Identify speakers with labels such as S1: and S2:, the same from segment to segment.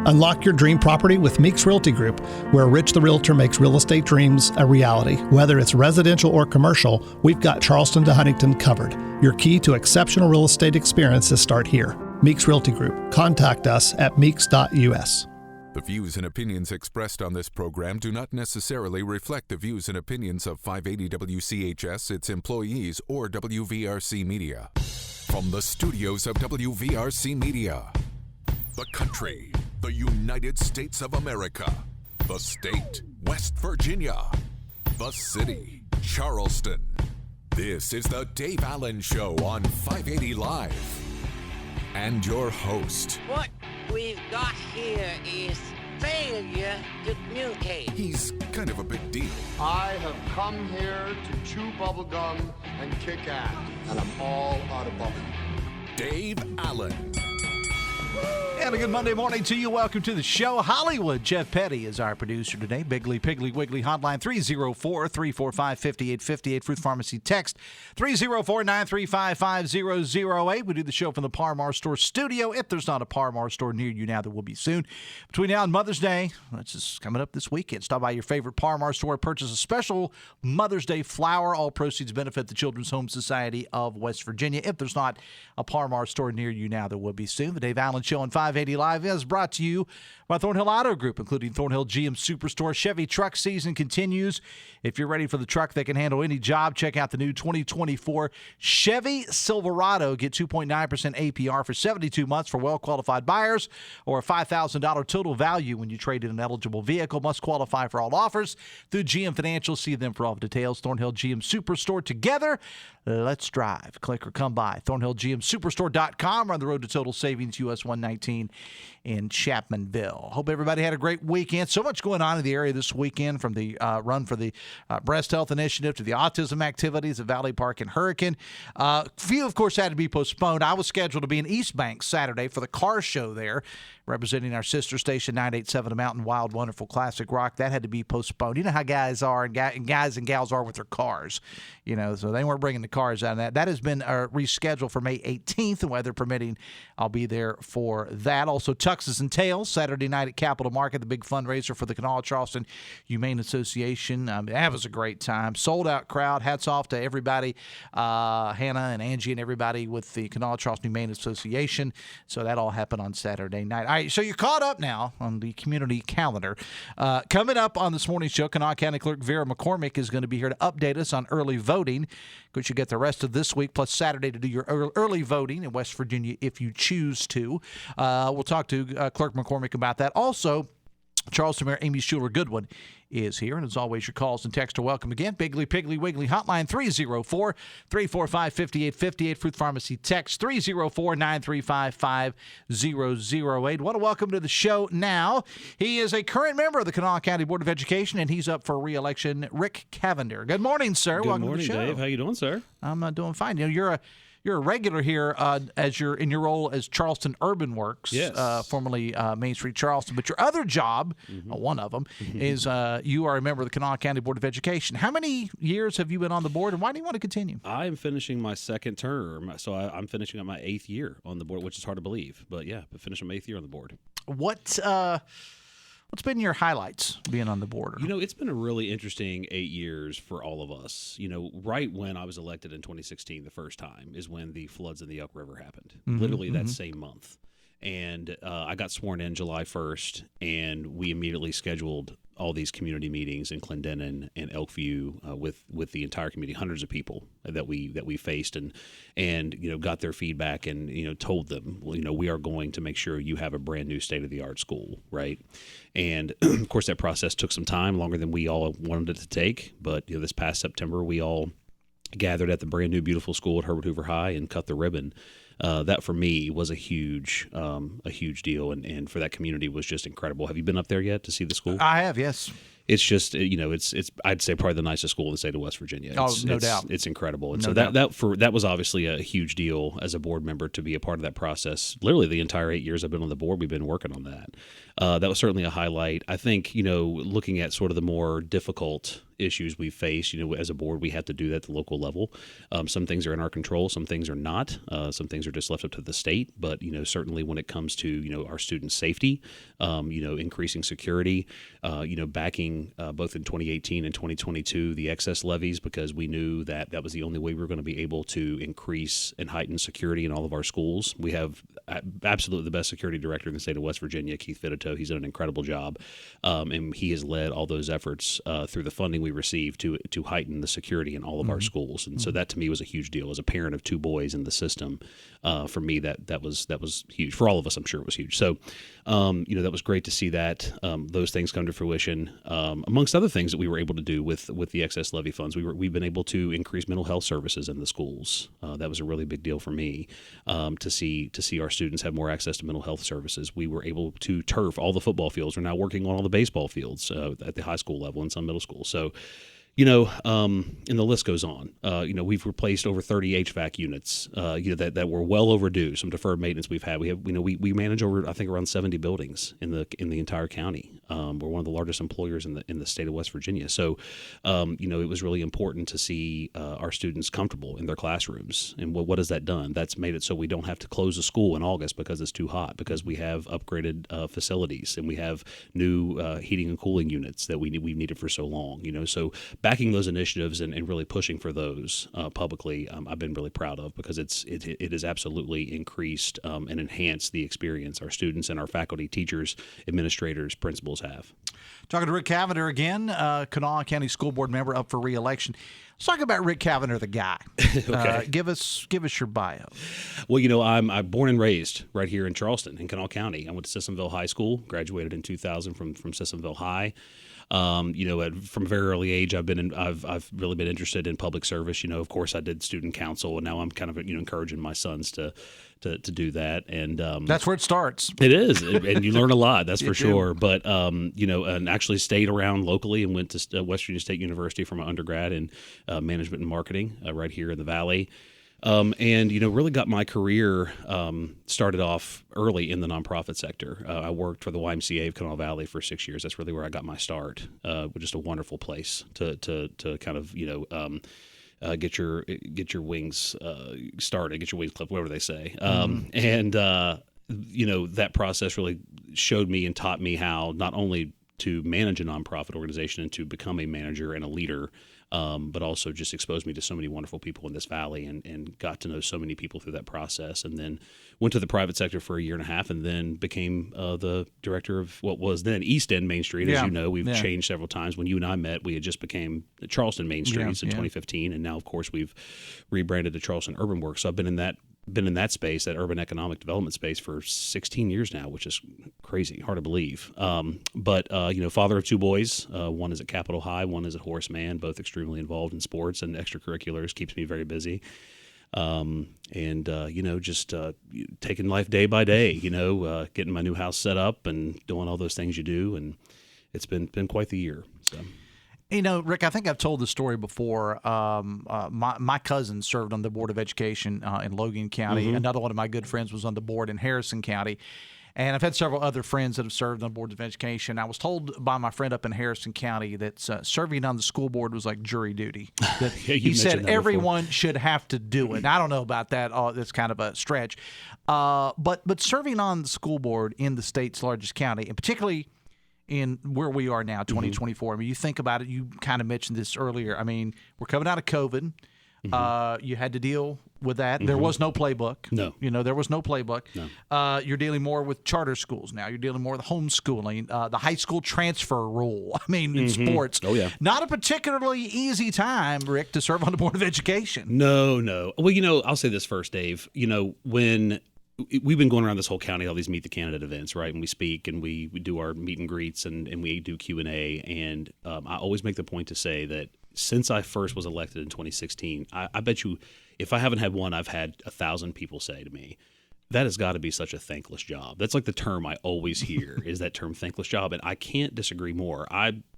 S1: Unlock your dream property with Meeks Realty Group, where Rich the Realtor makes real estate dreams a reality. Whether it's residential or commercial, we've got Charleston to Huntington covered. Your key to exceptional real estate experiences start here. Meeks Realty Group. Contact us at meeks.us.
S2: The views and opinions expressed on this program do not necessarily reflect the views and opinions of 580 WCHS, its employees, or WVRC Media. From the studios of WVRC Media, the country, the United States of America, the state, West Virginia, the city, Charleston. This is the Dave Allen Show on 580 Live. And your host.
S3: What we've got here is failure to communicate.
S2: He's kind of a big deal.
S4: I have come here to chew bubblegum and kick ass, and I'm all out of bubblegum.
S2: Dave Allen.
S5: And a good Monday morning to you. Welcome to the show. Hollywood. Jeff Petty is our producer today. Biggly, Piggly, Wiggly hotline 304-345-5858. Fruit Pharmacy text 304-935-5008. We do the show from the Par-Mar Store studio. If there's not a Par-Mar store near you now, there will be soon. Between now and Mother's Day, which is coming up this weekend, stop by your favorite Par-Mar store. Purchase a special Mother's Day flower. All proceeds benefit the Children's Home Society of West Virginia. If there's not a Par-Mar store near you now, there will be soon. The Dave Allen Show on 580 Live is brought to you by Thornhill Auto Group, including Thornhill GM Superstore. Chevy truck season continues. If you're ready for the truck that can handle any job, check out the new 2024 Chevy Silverado. Get 2.9% APR for 72 months for well-qualified buyers, or a $5,000 total value when you trade in an eligible vehicle. Must qualify for all offers through GM Financial. See them for all details. Thornhill GM Superstore. Together, let's drive. Click or come by ThornhillGMSuperstore.com. On the road to total savings, US 119 in Chapmanville. Hope everybody had a great weekend. So much going on in the area this weekend, from the run for the Breast Health Initiative to the autism activities at Valley Park and Hurricane. Few, of course, had to be postponed. I was scheduled to be in East Bank Saturday for the car show there, representing our sister station 987, A Mountain Wild Wonderful Classic Rock. That had to be postponed. You know how guys are, and guys and gals are with their cars, so they weren't bringing the cars out of that. That has been rescheduled for May 18th, and weather permitting, I'll be there for that. Also, Tuxes and Tails, Saturday night at Capitol Market, the big fundraiser for the Kanawha Charleston Humane Association. That was a great time. Sold out crowd. Hats off to everybody, Hannah and Angie and everybody with the Kanawha Charleston Humane Association. So that all happened on Saturday night. All right, so you're caught up now on the community calendar. Coming up on this morning's show, Kanawha County Clerk Vera McCormick is going to be here to update us on early voting. Of course, you get the rest of this week plus Saturday to do your early voting in West Virginia if you choose to. We'll talk to Clerk McCormick about that. Also, Charleston Mayor Amy Shuler-Goodwin is here. And as always, your calls and texts are welcome again. Biggly, Piggly, Wiggly hotline 304-345-5858. Fruit Pharmacy text 304-935-5008. Want to welcome to the show now. He is a current member of the Kanawha County Board of Education, and he's up for re-election, Ric Cavender. Good morning, sir.
S6: Welcome
S5: to the show.
S6: Good morning, Dave. How you doing, sir?
S5: I'm doing fine. You're a regular here as you're in your role as Charleston Urban Works,
S6: yes.
S5: Formerly Main Street Charleston. But your other job, one of them, is you are a member of the Kanawha County Board of Education. How many years have you been on the board, and why do you want to continue?
S6: I am finishing my second term, so I'm finishing up my 8th year on the board, which is hard to believe. But yeah, finishing my 8th year on the board.
S5: What's been your highlights being on the board?
S6: It's been a really interesting 8 years for all of us. Right when I was elected in 2016 the first time is when the floods in the Elk River happened, literally that same month. And I got sworn in July 1st, and we immediately scheduled all these community meetings in Clendenin and Elkview with the entire community, hundreds of people that we faced, and got their feedback and told them, we are going to make sure you have a brand new state-of-the-art school, right? And of course that process took some time, longer than we all wanted it to take, but this past September we all gathered at the brand new beautiful school at Herbert Hoover High and cut the ribbon. That for me was a huge deal, and for that community was just incredible. Have you been up there yet to see the school?
S5: I have, yes.
S6: It's just it's I'd say probably the nicest school in the state of West Virginia.
S5: No doubt.
S6: It's incredible, and
S5: no
S6: so
S5: doubt.
S6: that was obviously a huge deal as a board member to be a part of that process. Literally the entire 8 years I've been on the board, we've been working on that. That was certainly a highlight. I think looking at sort of the more difficult issues we face. As a board, we have to do that at the local level. Some things are in our control, some things are not. Some things are just left up to the state. But certainly when it comes to our students' safety, increasing security, backing both in 2018 and 2022 the excess levies, because we knew that was the only way we were going to be able to increase and heighten security in all of our schools. We have absolutely the best security director in the state of West Virginia, Keith Fitito. He's done an incredible job, and he has led all those efforts through the funding we received to heighten the security in all of our schools. And so that to me was a huge deal. As a parent of two boys in the system, for me that was huge. For all of us, I'm sure it was huge. So that was great to see that those things come to fruition. Amongst other things that we were able to do with the excess levy funds, we've been able to increase mental health services in the schools. That was a really big deal for me, to see our students have more access to mental health services. We were able to turf all the football fields. We're now working on all the baseball fields at the high school level and some middle school. So, and the list goes on. We've replaced over 30 HVAC units, that were well overdue. Some deferred maintenance we've had. We manage over, I think, around 70 buildings in the entire county. We're one of the largest employers in the state of West Virginia. So, it was really important to see our students comfortable in their classrooms. And what has that done? That's made it so we don't have to close the school in August because it's too hot, because we have upgraded facilities and we have new heating and cooling units that we've needed for so long. So backing those initiatives and really pushing for those publicly, I've been really proud of, because it has absolutely increased and enhanced the experience our students and our faculty, teachers, administrators, principals have.
S5: Talking to Ric Cavender again, Kanawha County School Board member up for re-election. Let's talk about Ric Cavender, the guy. Okay. Give us your bio.
S6: Well, I'm born and raised right here in Charleston, in Kanawha County. I went to Sissonville High School, graduated in 2000 from Sissonville High. From a very early age, I've really been interested in public service. Of course, I did student council, and now I'm kind of encouraging my sons to do that. And
S5: that's where it starts.
S6: It is, and you learn a lot. That's for sure. But and actually stayed around locally and went to West Virginia State University for my undergrad in management and marketing right here in the Valley. And really got my career started off early in the nonprofit sector. I worked for the YMCA of Kanawha Valley for 6 years. That's really where I got my start. Just a wonderful place to kind of get your wings started, get your wings clipped, whatever they say. And that process really showed me and taught me how not only to manage a nonprofit organization and to become a manager and a leader, but also just exposed me to so many wonderful people in this valley, and got to know so many people through that process. And then went to the private sector for a year and a half, and then became the director of what was then East End Main Street. As you know, we've changed several times. When you and I met, we had just became Charleston Main Street in 2015, and now, of course, we've rebranded to Charleston Urban Works. So I've been in that space, that urban economic development space, for 16 years now, which is crazy, hard to believe. But father of two boys. One is at Capitol High, one is at Horace Mann, both extremely involved in sports and extracurriculars, keeps me very busy. Just taking life day by day, getting my new house set up and doing all those things you do. And it's been quite the year. So.
S5: Rick, I think I've told this story before. My cousin served on the Board of Education in Logan County. Mm-hmm. Another one of my good friends was on the board in Harrison County. And I've had several other friends that have served on boards of education. I was told by my friend up in Harrison County that serving on the school board was like jury duty. That he said everyone should have to do it. And I don't know about that. That's kind of a stretch. But serving on the school board in the state's largest county, and particularly in where we are now, 2024. I mean, you think about it, you kind of mentioned this earlier. I mean, we're coming out of COVID. You had to deal with that. There was no playbook.
S6: No.
S5: There was no playbook.
S6: No.
S5: You're dealing more with charter schools now. You're dealing more with homeschooling, the high school transfer rule. I mean, in sports.
S6: Oh, yeah.
S5: Not a particularly easy time, Rick, to serve on the Board of Education.
S6: No. Well, I'll say this first, Dave. When we've been going around this whole county, all these Meet the Candidate events, right? And we speak and we do our meet and greets and we do Q&A. And I always make the point to say that since I first was elected in 2016, I bet you if I haven't had one, I've had 1,000 people say to me, that has got to be such a thankless job. That's like the term I always hear is that term thankless job. And I can't disagree more.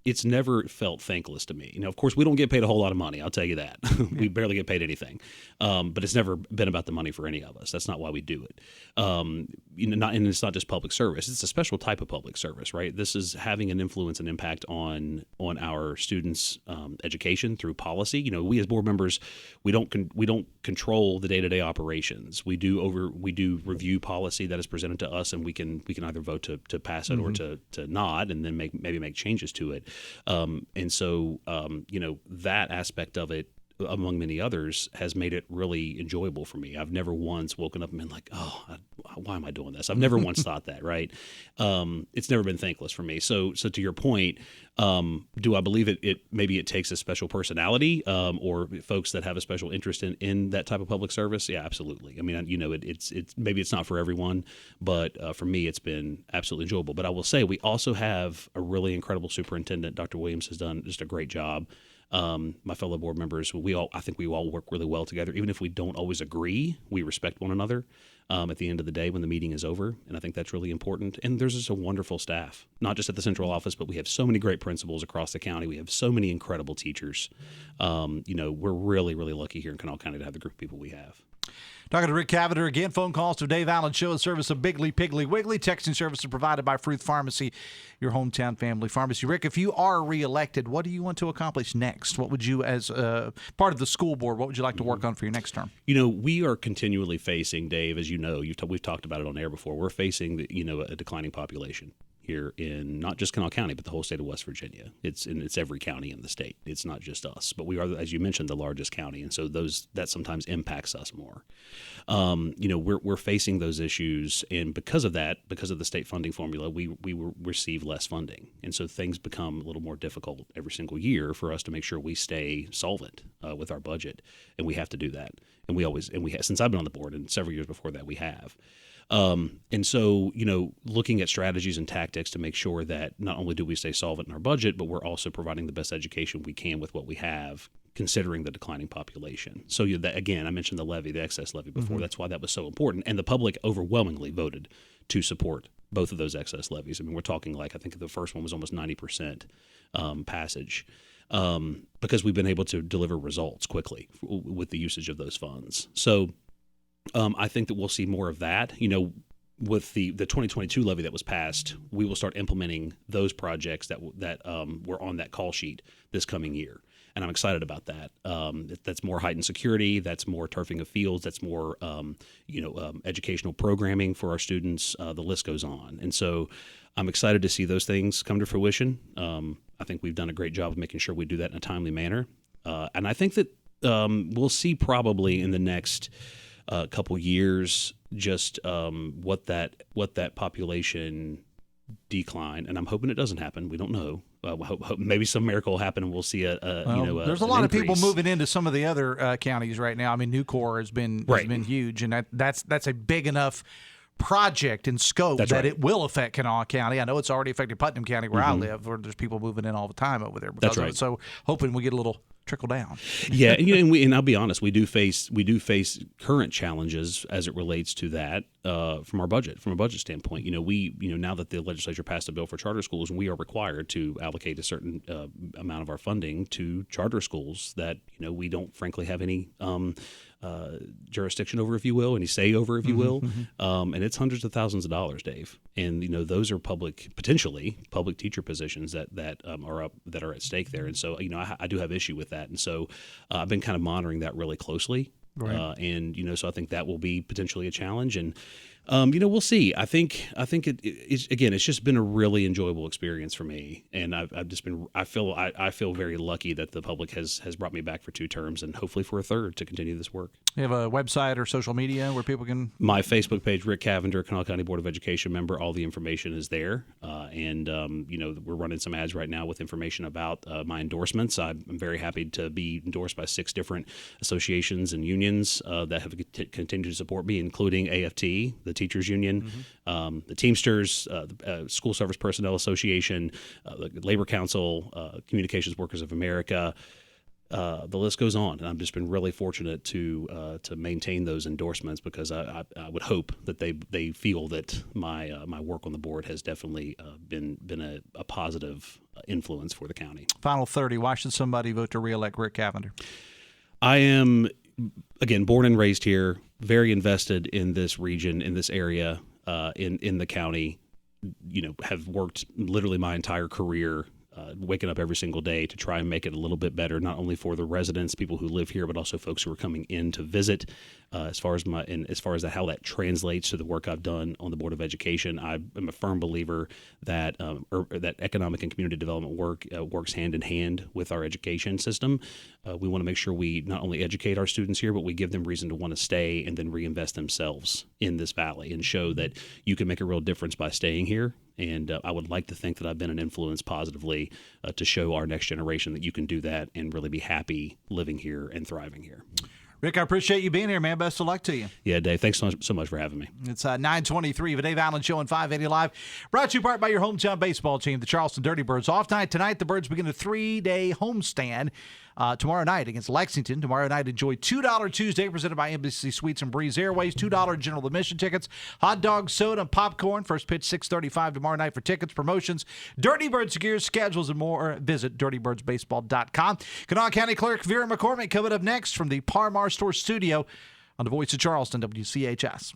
S6: it's never felt thankless to me. Of course, we don't get paid a whole lot of money. I'll tell you that. We barely get paid anything. But it's never been about the money for any of us. That's not why we do it. And it's not just public service. It's a special type of public service, right? This is having an influence and impact on our students' education through policy. We as board members, we don't control the day-to-day operations. We do review policy that is presented to us, and we can either vote to pass it or to not, and then maybe make changes to it. And so that aspect of it, among many others, has made it really enjoyable for me. I've never once woken up and been like, why am I doing this? I've never once thought that, right? It's never been thankless for me. So to your point, do I believe maybe it takes a special personality or folks that have a special interest in that type of public service? Yeah, absolutely. I mean, it's maybe it's not for everyone, but for me, it's been absolutely enjoyable. But I will say we also have a really incredible superintendent. Dr. Williams has done just a great job. My fellow board members, I think we all work really well together. Even if we don't always agree, we respect one another at the end of the day when the meeting is over. And I think that's really important. And there's just a wonderful staff, not just at the central office, but we have so many great principals across the county. We have so many incredible teachers. We're really, really lucky here in Kanawha County to have the group of people we have.
S5: Talking to Ric Cavender again. Phone calls to Dave Allen Show, a service of Biggly Piggly Wiggly. Texting service is provided by Fruth Pharmacy, your hometown family pharmacy. Rick, if you are reelected, what do you want to accomplish next? What would you, as part of the school board, what would you like to work on for your next term?
S6: We are continually facing, Dave, as you know, we've talked about it on air before. We're facing, a declining population here in not just Kanawha County, but the whole state of West Virginia. It's every county in the state. It's not just us, but we are, as you mentioned, the largest county, and so that sometimes impacts us more. We're facing those issues, and because of the state funding formula, we receive less funding, and so things become a little more difficult every single year for us to make sure we stay solvent with our budget, and we have to do that. And we have, since I've been on the board, and several years before that, we have. And so, looking at strategies and tactics to make sure that not only do we stay solvent in our budget, but we're also providing the best education we can with what we have, considering the declining population. So again, I mentioned the excess levy before. Mm-hmm. That's why that was so important. And the public overwhelmingly voted to support both of those excess levies. I mean, we're talking I think the first one was almost 90% passage. Because we've been able to deliver results quickly with the usage of those funds. So I think that we'll see more of that. With the 2022 levy that was passed, we will start implementing those projects that were on that call sheet this coming year. And I'm excited about that. That's more heightened security. That's more turfing of fields. That's more, educational programming for our students. The list goes on. And so I'm excited to see those things come to fruition. I think we've done a great job of making sure we do that in a timely manner. And I think that we'll see probably in the next couple years just what that population decline, and I'm hoping it doesn't happen. We don't know. Hope maybe some miracle will happen, and we'll see
S5: there's a lot of people moving into some of the other counties right now. I mean, Nucor has been huge, and that's a big enough project and scope that it will affect Kanawha County. I know it's already affected Putnam County where I live, where there's people moving in all the time over there because of it. So hoping we get a little trickle down.
S6: Yeah, and I'll be honest, we do face current challenges as it relates to that from a budget standpoint. Now that the legislature passed a bill for charter schools, we are required to allocate a certain amount of our funding to charter schools that we don't frankly have any jurisdiction over, if you will, any say over, if you will, and it's hundreds of thousands of dollars, Dave. And those are potentially public teacher positions that are at stake there. And so I do have issue with that, and so I've been kind of monitoring that really closely. Right. So I think that will be potentially a challenge, and we'll see. I think it's just been a really enjoyable experience for me, and I feel very lucky that the public has brought me back for 2 terms and hopefully for a third to continue this work.
S5: You have a website or social media where people can?
S6: My Facebook page, Ric Cavender, Kanawha County Board of Education member. All the information is there, and we're running some ads right now with information about my endorsements. I'm very happy to be endorsed by 6 different associations and unions that have continued to support me, including AFT, the Teachers Union, the Teamsters, the School Service Personnel Association, the Labor Council, Communications Workers of America. The list goes on, and I've just been really fortunate to maintain those endorsements because I would hope that they feel that my work on the board has definitely been a positive influence for the county.
S5: Final 30. Why should somebody vote to reelect Ric Cavender?
S6: I am, again, born and raised here, very invested in this region, in this area, in the county. Have worked literally my entire career, waking up every single day to try and make it a little bit better, not only for the residents, people who live here, but also folks who are coming in to visit. As far as how that translates to the work I've done on the Board of Education, I am a firm believer that that economic and community development work works hand in hand with our education system. We want to make sure we not only educate our students here, but we give them reason to want to stay and then reinvest themselves in this valley and show that you can make a real difference by staying here. And I would like to think that I've been an influence positively to show our next generation that you can do that and really be happy living here and thriving here.
S5: Rick, I appreciate you being here, man. Best of luck to you.
S6: Yeah, Dave, thanks so much for having me.
S5: It's 9:23 of the Dave Allen Show on 580 Live. Brought to you in part by your hometown baseball team, the Charleston Dirty Birds. Off night tonight, the Birds begin a 3-day homestand. Tomorrow night against Lexington. Tomorrow night, enjoy $2 Tuesday presented by Embassy Suites and Breeze Airways. $2 general admission tickets. Hot dog, soda, and popcorn. First pitch 6:35 tomorrow night for tickets, promotions, Dirty Birds gear, schedules, and more. Visit dirtybirdsbaseball.com. Kanawha County Clerk Vera McCormick coming up next from the Par-Mar Store studio on the Voice of Charleston, WCHS.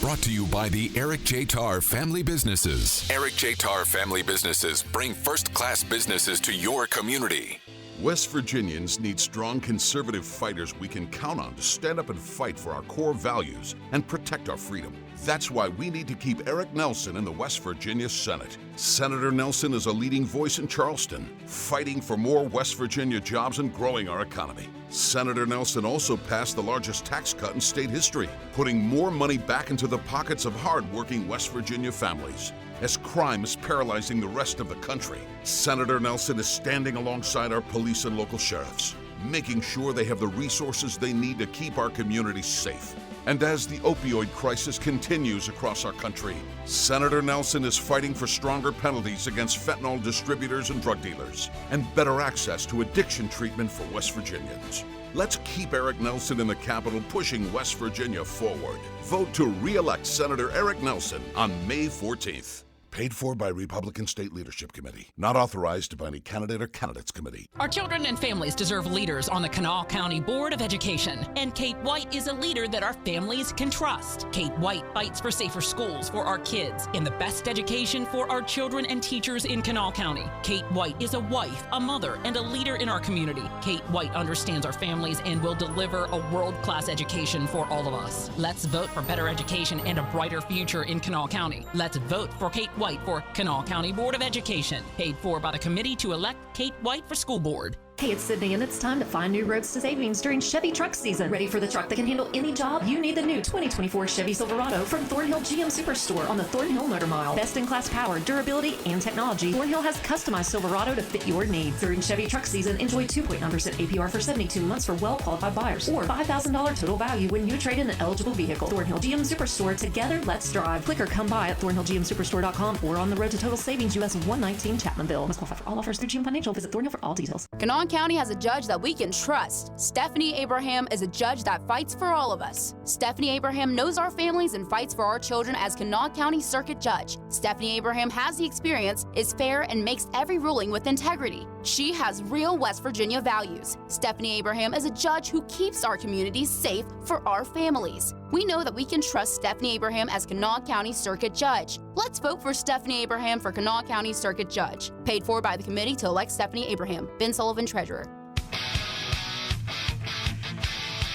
S2: Brought to you by the Eric J. Tarr Family Businesses. Eric J. Tarr Family Businesses bring first-class businesses to your community.
S7: West Virginians need strong conservative fighters we can count on to stand up and fight for our core values and protect our freedom. That's why we need to keep Eric Nelson in the West Virginia Senate. Senator Nelson is a leading voice in Charleston, fighting for more West Virginia jobs and growing our economy. Senator Nelson also passed the largest tax cut in state history, putting more money back into the pockets of hard-working West Virginia families. As crime is paralyzing the rest of the country, Senator Nelson is standing alongside our police and local sheriffs, making sure they have the resources they need to keep our communities safe. And as the opioid crisis continues across our country, Senator Nelson is fighting for stronger penalties against fentanyl distributors and drug dealers, and better access to addiction treatment for West Virginians. Let's keep Eric Nelson in the Capitol pushing West Virginia forward. Vote to re-elect Senator Eric Nelson on May 14th. Paid for by Republican State Leadership Committee. Not authorized by any candidate or candidates committee.
S8: Our children and families deserve leaders on the Kanawha County Board of Education. And Kate White is a leader that our families can trust. Kate White fights for safer schools for our kids and the best education for our children and teachers in Kanawha County. Kate White is a wife, a mother, and a leader in our community. Kate White understands our families and will deliver a world-class education for all of us. Let's vote for better education and a brighter future in Kanawha County. Let's vote for Kate White for Kanawha County Board of Education. Paid for by the committee to elect Kate White for school board.
S9: Hey, it's Sydney, and it's time to find new roads to savings during Chevy truck season. Ready for the truck that can handle any job? You need the new 2024 Chevy Silverado from Thornhill GM Superstore on the Thornhill Motor Mile. Best-in-class power, durability, and technology, Thornhill has customized Silverado to fit your needs. During Chevy truck season, enjoy 2.9% APR for 72 months for well-qualified buyers, or $5,000 total value when you trade in an eligible vehicle. Thornhill GM Superstore. Together, let's drive. Click or come by at thornhillgmsuperstore.com or on the road to Total Savings US 119 Chapmanville. Must qualify for all offers through GM Financial. Visit Thornhill for all details.
S10: Kanawha County has a judge that we can trust. Stephanie Abraham is a judge that fights for all of us. Stephanie Abraham knows our families and fights for our children as Kanawha County Circuit Judge. Stephanie Abraham has the experience, is fair, and makes every ruling with integrity. She has real West Virginia values. Stephanie Abraham is a judge who keeps our communities safe for our families. We know that we can trust Stephanie Abraham as Kanawha County Circuit Judge. Let's vote for Stephanie Abraham for Kanawha County Circuit Judge. Paid for by the committee to elect Stephanie Abraham. Ben Sullivan, Treasurer.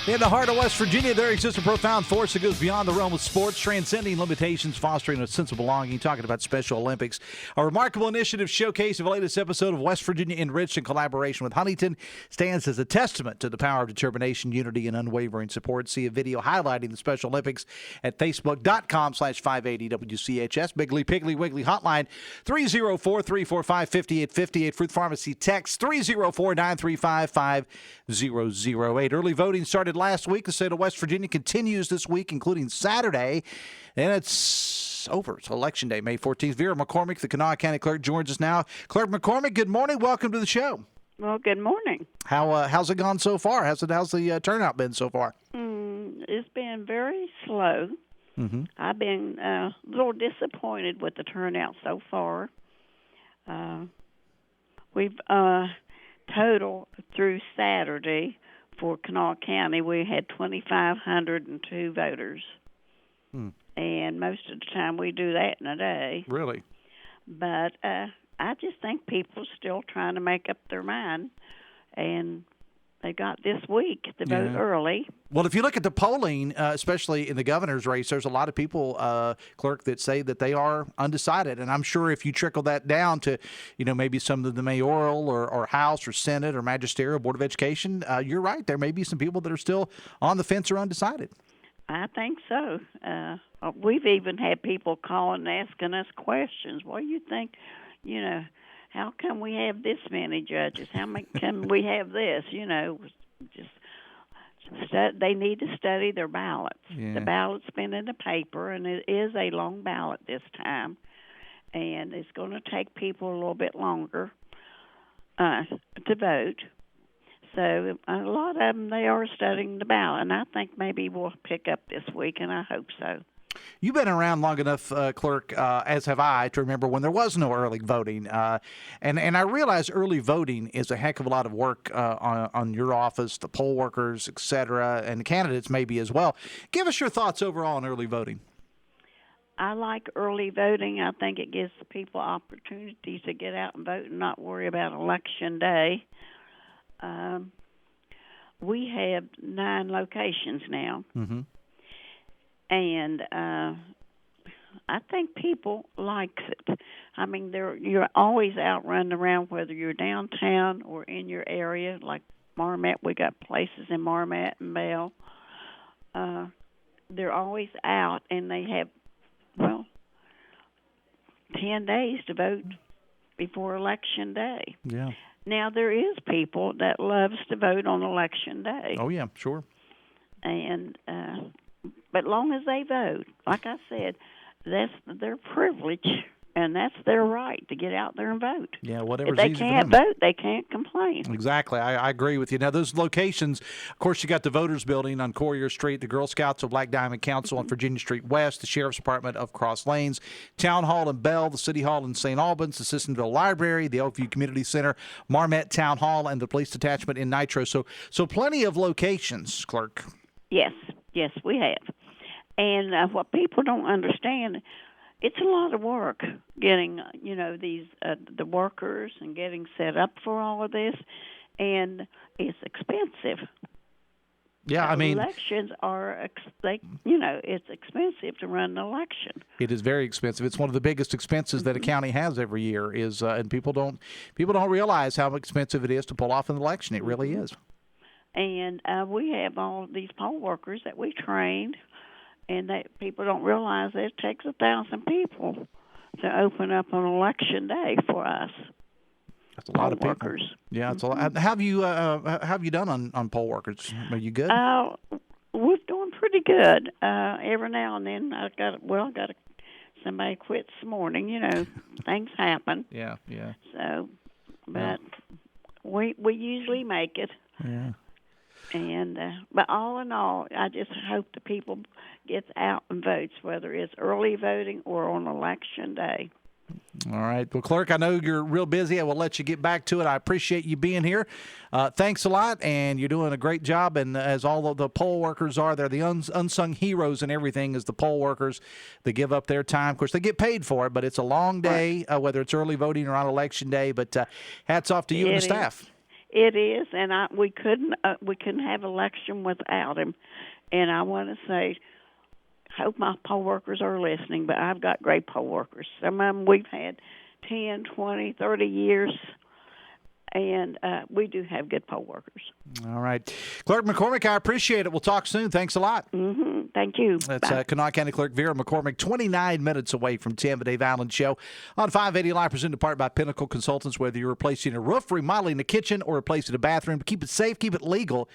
S5: In the heart of West Virginia, there exists a profound force that goes beyond the realm of sports, transcending limitations, fostering a sense of belonging. Talking about Special Olympics. A remarkable initiative showcase of the latest episode of West Virginia Enriched in collaboration with Huntington stands as a testament to the power of determination, unity, and unwavering support. See a video highlighting the Special Olympics at facebook.com/580WCHS. Biggly Piggly Wiggly hotline 304-345-5858. Fruit Pharmacy text 304-935-5008. Early voting started last week. The state of West Virginia continues this week, including Saturday, and it's over. It's Election Day, May 14th. Vera McCormick, the Kanawha County Clerk, joins us now. Clerk McCormick, good morning. Welcome to the show.
S11: Well, good morning.
S5: How's it gone so far? How's the turnout been so far?
S11: It's been very slow.
S5: Mm-hmm.
S11: I've been a little disappointed with the turnout so far. we've total through Saturday for Kanawha County, we had 2,502 voters. And most of the time we do that in a day.
S5: Really?
S11: But I just think people are still trying to make up their mind, and they got this week to vote early.
S5: Well, if you look at the polling, especially in the governor's race, there's a lot of people, Clerk, that say that they are undecided. And I'm sure if you trickle that down to, maybe some of the mayoral or House or Senate or Magisterial Board of Education, you're right. There may be some people that are still on the fence or undecided.
S11: I think so. We've even had people calling and asking us questions. What do you think, how come we have this many judges? How many can we have this? They need to study their ballots.
S5: Yeah.
S11: The ballot's been in the paper, and it is a long ballot this time. And it's going to take people a little bit longer to vote. So a lot of them, they are studying the ballot, and I think maybe we'll pick up this week, and I hope so.
S5: You've been around long enough, Clerk, as have I, to remember when there was no early voting. And I realize early voting is a heck of a lot of work on your office, the poll workers, et cetera, and the candidates maybe as well. Give us your thoughts overall on early voting.
S11: I like early voting. I think it gives people opportunities to get out and vote and not worry about Election Day. We have 9 locations now.
S5: Mm-hmm.
S11: And I think people likes it. I mean, you're always out running around, whether you're downtown or in your area. Like Marmet, we got places in Marmet and Bell. They're always out, and they have, 10 days to vote before Election Day.
S5: Yeah.
S11: Now, there is people that loves to vote on Election Day.
S5: Oh, yeah, sure.
S11: And but long as they vote, like I said, that's their privilege, and that's their right to get out there and vote.
S5: Yeah, whatever's
S11: If they
S5: easy for
S11: can't
S5: them.
S11: vote, they can't complain.
S5: Exactly. I agree with you. Now, those locations, of course, you got the Voters Building on Courier Street, the Girl Scouts of Black Diamond Council on Virginia Street West, the Sheriff's Department of Cross Lanes, Town Hall in Bell, the City Hall in St. Albans, the Sissonville Library, the Oakview Community Center, Marmet Town Hall, and the Police Detachment in Nitro. So plenty of locations, Clerk.
S11: Yes, we have. And what people don't understand, it's a lot of work getting, these the workers and getting set up for all of this, and it's expensive.
S5: Yeah, I mean,
S11: elections are, it's expensive to run an election.
S5: It is very expensive. It's one of the biggest expenses that a county has every year. And people don't realize how expensive it is to pull off an election. It really is.
S11: And we have all these poll workers that we trained. And that people don't realize that it takes 1,000 people to open up on Election Day for us.
S5: That's a lot of people.
S11: Workers.
S5: Yeah, it's a lot. How have you done on poll workers? Are you good?
S11: We're doing pretty good. Every now and then I got somebody quit this morning. Things happen.
S5: Yeah.
S11: So, but we usually make it.
S5: Yeah.
S11: And but all in all, I just hope the people gets out and votes, whether it's early voting or on Election Day.
S5: All right. Well, Clerk, I know you're real busy. I will let you get back to it. I appreciate you being here. Thanks a lot, and you're doing a great job. And as all of the poll workers are, they're the unsung heroes and everything is the poll workers. They give up their time. Of course, they get paid for it, but it's a long day, whether it's early voting or on Election Day. But hats off to you and the staff.
S11: It is, and we couldn't have election without him. And I want to say, hope my poll workers are listening, but I've got great poll workers. Some of them we've had 10, 20, 30 years, and we do have good poll workers.
S5: All right. Clerk McCormick, I appreciate it. We'll talk soon. Thanks a lot.
S11: Mm-hmm. Thank you.
S5: That's Kanawha County Clerk Vera McCormick, 29 minutes away from 10, the Dave Allen Show on 580 Live, presented in part by Pinnacle Consultants. Whether you're replacing a roof, remodeling a kitchen, or replacing a bathroom, keep it safe, keep it legal.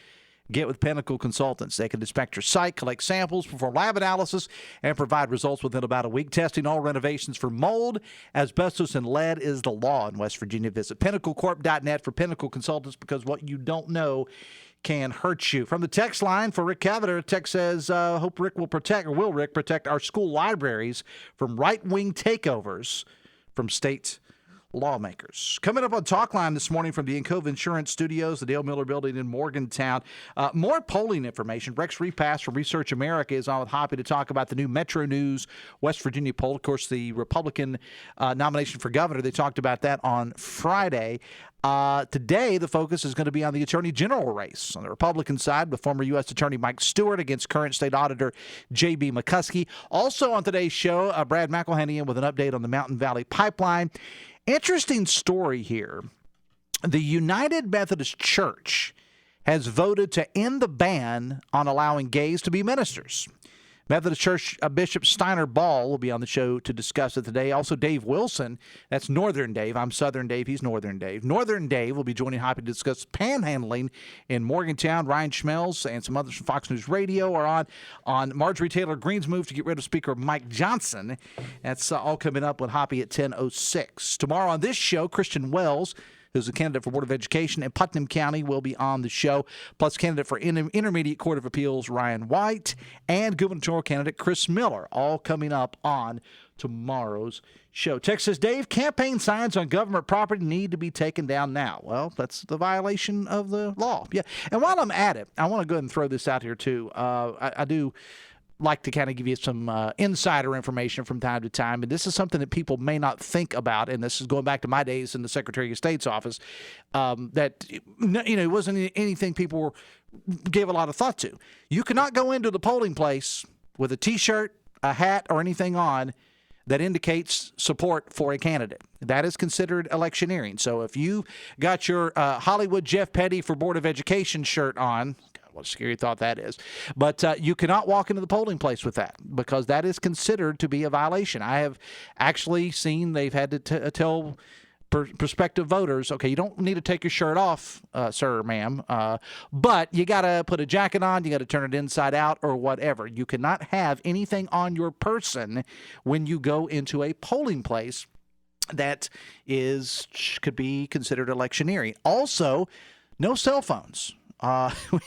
S5: Get with Pinnacle Consultants. They can inspect your site, collect samples, perform lab analysis, and provide results within about a week. Testing all renovations for mold, asbestos, and lead is the law in West Virginia. Visit pinnaclecorp.net for Pinnacle Consultants, because what you don't know can hurt you. From the text line for Ric Cavender, text says, hope Rick will protect our school libraries from right-wing takeovers from state lawmakers. Coming up on Talk Line this morning from the Encove Insurance Studios, the Dale Miller Building in Morgantown. More polling information. Rex Repass from Research America is on with Hoppy to talk about the new Metro News West Virginia poll. Of course, the Republican nomination for governor. They talked about that on Friday. Today, the focus is going to be on the Attorney General race. On the Republican side, with former U.S. Attorney Mike Stewart against current State Auditor J.B. McCuskey. Also on today's show, Brad McElhenney with an update on the Mountain Valley Pipeline. Interesting story here. The United Methodist Church has voted to end the ban on allowing gays to be ministers. Methodist Church Bishop Steiner Ball will be on the show to discuss it today. Also, Dave Wilson, that's Northern Dave. I'm Southern Dave. He's Northern Dave. Northern Dave will be joining Hoppy to discuss panhandling in Morgantown. Ryan Schmelz and some others from Fox News Radio are on Marjorie Taylor Greene's move to get rid of Speaker Mike Johnson. That's all coming up with Hoppy at 10:06. Tomorrow on this show, Christian Wells, who's a candidate for Board of Education in Putnam County, will be on the show, plus candidate for Intermediate Court of Appeals Ryan White and gubernatorial candidate Chris Miller, all coming up on tomorrow's show. Text says, Dave, campaign signs on government property need to be taken down now. Well, that's the violation of the law. Yeah, and while I'm at it, I want to go ahead and throw this out here, too. I do like to kind of give you some insider information from time to time, and this is something that people may not think about, and this is going back to my days in the Secretary of State's office, that it wasn't anything people gave a lot of thought to. You cannot go into the polling place with a T-shirt, a hat, or anything on that indicates support for a candidate. That is considered electioneering. So if you got your Hollywood Jeff Petty for Board of Education shirt on, what a scary thought that is. But you cannot walk into the polling place with that because that is considered to be a violation. I have actually seen they've had to tell prospective voters, okay, you don't need to take your shirt off, sir or ma'am, but you got to put a jacket on, you got to turn it inside out or whatever. You cannot have anything on your person when you go into a polling place that could be considered electioneering. Also, no cell phones.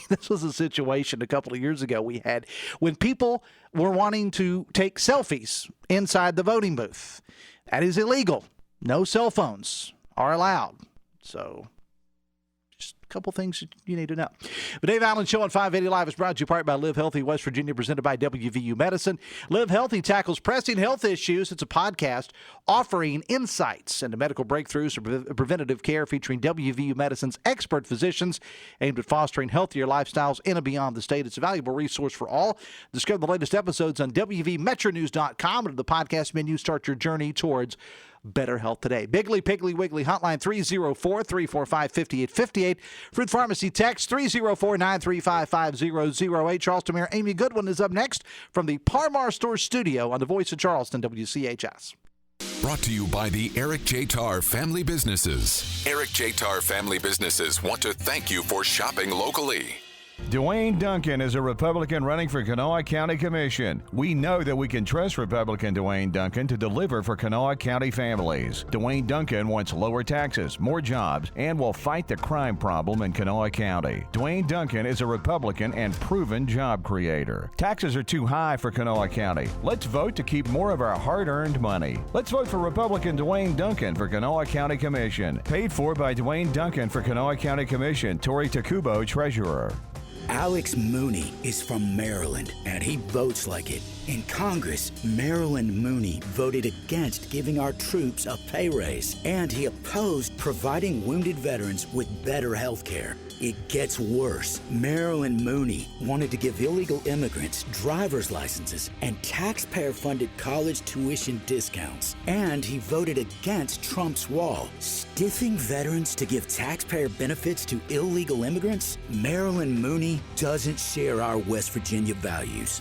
S5: This was a situation a couple of years ago we had when people were wanting to take selfies inside the voting booth. That is illegal. No cell phones are allowed. So just a couple things you need to know. The Dave Allen Show on 580 Live is brought to you part by Live Healthy West Virginia, presented by WVU Medicine. Live Healthy tackles pressing health issues. It's a podcast offering insights into medical breakthroughs and preventative care featuring WVU Medicine's expert physicians aimed at fostering healthier lifestyles in and beyond the state. It's a valuable resource for all. Discover the latest episodes on WVMetronews.com. Under the podcast menu, start your journey towards better health today. Biggly, Piggly, Wiggly, hotline 304-345-5858. Fruit Pharmacy text 304-935-5008. Charleston Mayor Amy Goodwin is up next from the Parmar Store Studio on the Voice of Charleston, WCHS.
S2: Brought to you by the Eric J. Tarr Family Businesses. Eric J. Tarr Family Businesses want to thank you for shopping locally.
S12: Dwayne Duncan is a Republican running for Kanawha County Commission. We know that we can trust Republican Dwayne Duncan to deliver for Kanawha County families. Dwayne Duncan wants lower taxes, more jobs, and will fight the crime problem in Kanawha County. Dwayne Duncan is a Republican and proven job creator. Taxes are too high for Kanawha County. Let's vote to keep more of our hard-earned money. Let's vote for Republican Dwayne Duncan for Kanawha County Commission. Paid for by Dwayne Duncan for Kanawha County Commission. Tori Takubo, Treasurer.
S13: Alex Mooney is from Maryland, and he votes like it. In Congress, Marilyn Mooney voted against giving our troops a pay raise, and he opposed providing wounded veterans with better health care. It gets worse. Marilyn Mooney wanted to give illegal immigrants driver's licenses and taxpayer-funded college tuition discounts. And he voted against Trump's wall, stiffing veterans to give taxpayer benefits to illegal immigrants. Marilyn Mooney doesn't share our West Virginia values.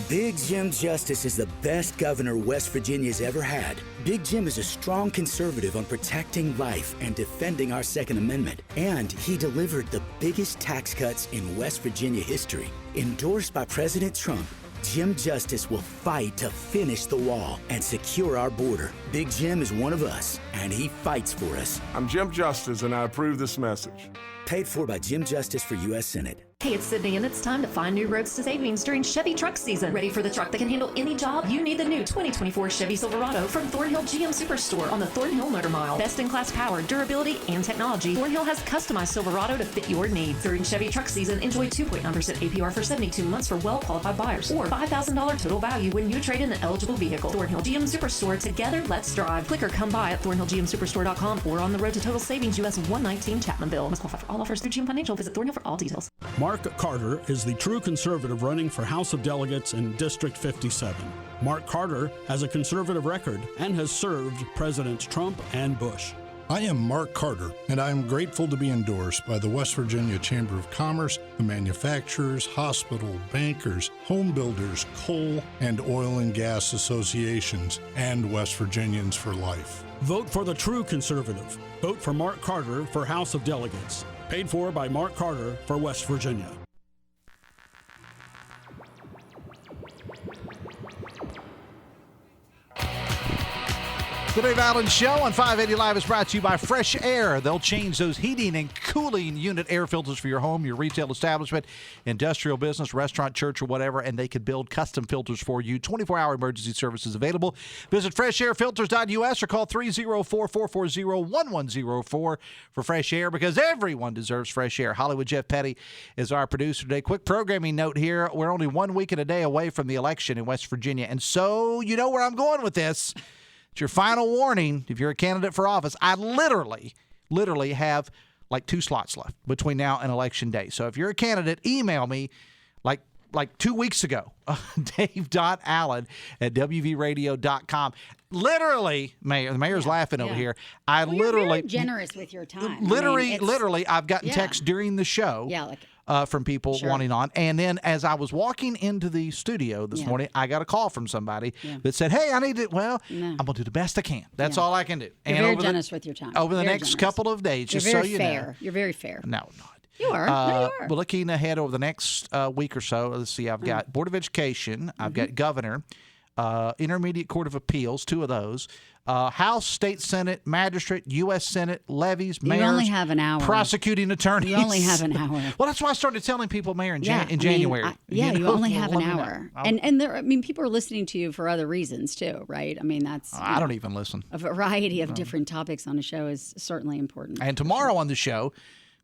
S13: Big Jim Justice is the best governor West Virginia's ever had. Big Jim is a strong conservative on protecting life and defending our Second Amendment. And he delivered the biggest tax cuts in West Virginia history. Endorsed by President Trump, Jim Justice will fight to finish the wall and secure our border. Big Jim is one of us, and he fights for us.
S14: I'm Jim Justice, and I approve this message.
S13: Paid for by Jim Justice for U.S. Senate.
S9: Hey, it's Sydney, and it's time to find new roads to savings during Chevy truck season. Ready for the truck that can handle any job? You need the new 2024 Chevy Silverado from Thornhill GM Superstore on the Thornhill Motor Mile. Best-in-class power, durability, and technology, Thornhill has customized Silverado to fit your needs. During Chevy truck season, enjoy 2.9% APR for 72 months for well-qualified buyers, or $5,000 total value when you trade in an eligible vehicle. Thornhill GM Superstore. Together, let's drive. Click or come by at thornhillgmsuperstore.com or on the road to total savings, US 119 Chapmanville. Must qualify for all offers through GM Financial. Visit Thornhill for all details.
S14: Mark Carter is the true conservative running for House of Delegates in District 57. Mark Carter has a conservative record and has served Presidents Trump and Bush.
S15: I am Mark Carter, and I am grateful to be endorsed by the West Virginia Chamber of Commerce, the manufacturers, hospital, bankers, home builders, coal, and oil and gas associations, and West Virginians for life.
S14: Vote for the true conservative. Vote for Mark Carter for House of Delegates. Paid for by Mark Carter for West Virginia.
S5: The Dave Allen Show on 580 Live is brought to you by Fresh Air. They'll change those heating and cooling unit air filters for your home, your retail establishment, industrial business, restaurant, church, or whatever, and they could build custom filters for you. 24-hour emergency services available. Visit freshairfilters.us or call 304-440-1104 for Fresh Air, because everyone deserves fresh air. Hollywood Jeff Petty is our producer today. Quick programming note here. We're only 1 week and a day away from the election in West Virginia, and so you know where I'm going with this. Your final warning, if you're a candidate for office, I literally have like 2 slots left between now and Election Day. So if you're a candidate, email me like 2 weeks ago, dave.allen@wvradio.com. Literally, Mayor, the mayor's laughing over here.
S16: You're very generous with your time.
S5: Literally, I've gotten texts during the show.
S16: Yeah, like
S5: from people wanting on. And then as I was walking into the studio this morning, I got a call from somebody that said, hey, I need to, I'm going to do the best I can. That's all I can do.
S16: You're very generous with your time.
S5: Over the next couple of days, just so you know.
S16: You're very fair.
S5: No, I'm not.
S16: You are. No, you are.
S5: Well, looking ahead over the next week or so, let's see, I've got Board of Education, I've got Governor, Intermediate Court of Appeals, 2 of those, House, State Senate, Magistrate, U.S. Senate, levies, mayors.
S16: You only have an hour.
S5: Prosecuting attorneys.
S16: You only have an hour.
S5: Well, that's why I started telling people, Mayor, in January.
S16: You only have an hour. And there, people are listening to you for other reasons, too, right? I mean, that's...
S5: I don't even listen.
S16: A variety of different topics on a show is certainly important.
S5: And tomorrow on the show...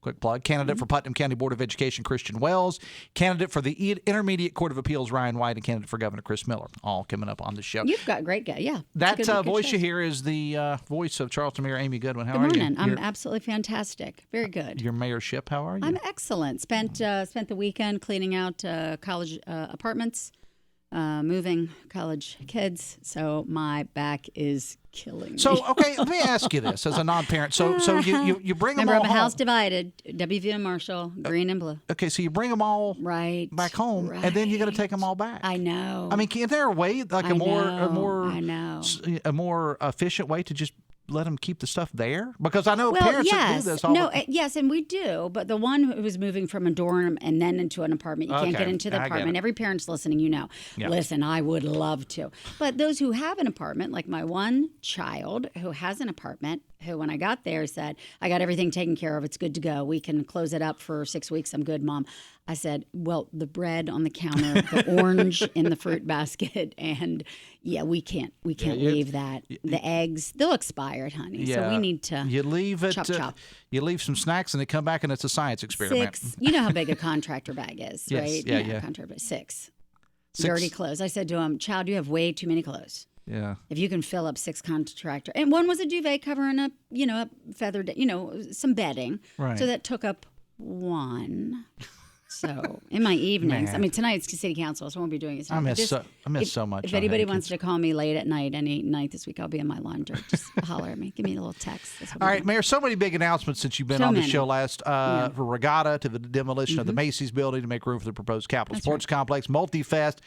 S5: Quick plug. Candidate for Putnam County Board of Education, Christian Wells. Candidate for the Intermediate Court of Appeals, Ryan White. And candidate for Governor, Chris Miller. All coming up on the show.
S16: You've got great guys. Yeah.
S5: That voice you hear is the voice of Charleston Mayor Amy Goodwin. How
S16: are you?
S5: Good
S16: morning. I'm absolutely fantastic. Very good.
S5: Your mayorship, how are you?
S16: I'm excellent. Spent the weekend cleaning out college apartments, moving college kids. So my back is killing me.
S5: So, okay, let me ask you this as a non-parent. So you bring them all
S16: Remember,
S5: home.
S16: house divided, WVM Marshall, green and blue.
S5: Okay, so you bring them all back home, and then you got to take them all back.
S16: I know.
S5: I mean, is there a way, like a more efficient way to just let them keep the stuff there? Because I know parents that do this all
S16: yes, and we do. But the one who was moving from a dorm and then into an apartment, you can't get into the apartment. Every parent's listening, you know. Yeah. Listen, I would love to. But those who have an apartment, like my one child who has an apartment, who when I got there said, I got everything taken care of. It's good to go. We can close it up for 6 weeks. I'm good, Mom. I said, well, the bread on the counter, the orange in the fruit basket, and we can't leave that. The eggs, they'll expire, honey. So we need to chop.
S5: You leave some snacks and they come back and it's a science experiment.
S16: 6. You know how big a contractor bag is, right?
S5: Yeah.
S16: Contractor bag. 6. Dirty clothes. I said to him, child, you have way too many clothes.
S5: Yeah.
S16: If you can fill up 6 contractor, and one was a duvet covering up, a feathered, some bedding. Right. So that took up 1. So in my evenings, I mean, tonight's city council, so I won't be doing it tonight.
S5: I miss so much.
S16: If anybody wants to call me late at night, any night this week, I'll be in my laundry. Just holler at me. Give me a little text.
S5: All right, Mayor, so many big announcements since you've been on the show last. For Regatta to the demolition of the Macy's building to make room for the proposed Capitol Sports Complex, Multi-Fest.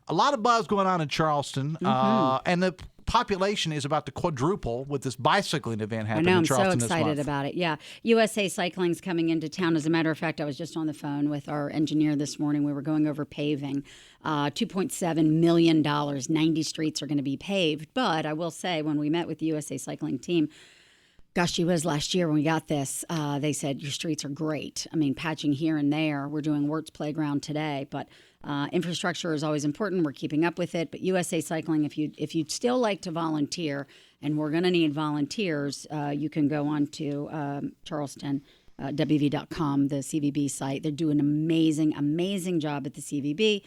S5: A lot of buzz going on in Charleston, and the population is about to quadruple with this bicycling event happening in Charleston this month.
S16: I'm so excited about it. Yeah. USA Cycling's coming into town. As a matter of fact, I was just on the phone with our engineer this morning. We were going over paving. $2.7 million. 90 streets are going to be paved. But I will say, when we met with the USA Cycling team, Gosh, she was last year when we got this. They said your streets are great. I mean, patching here and there. We're doing Wirtz Playground today, but infrastructure is always important. We're keeping up with it. But USA Cycling, if you'd still like to volunteer, and we're going to need volunteers, you can go on to Charleston. WV.com, the CVB site. They're doing an amazing job at the CVB,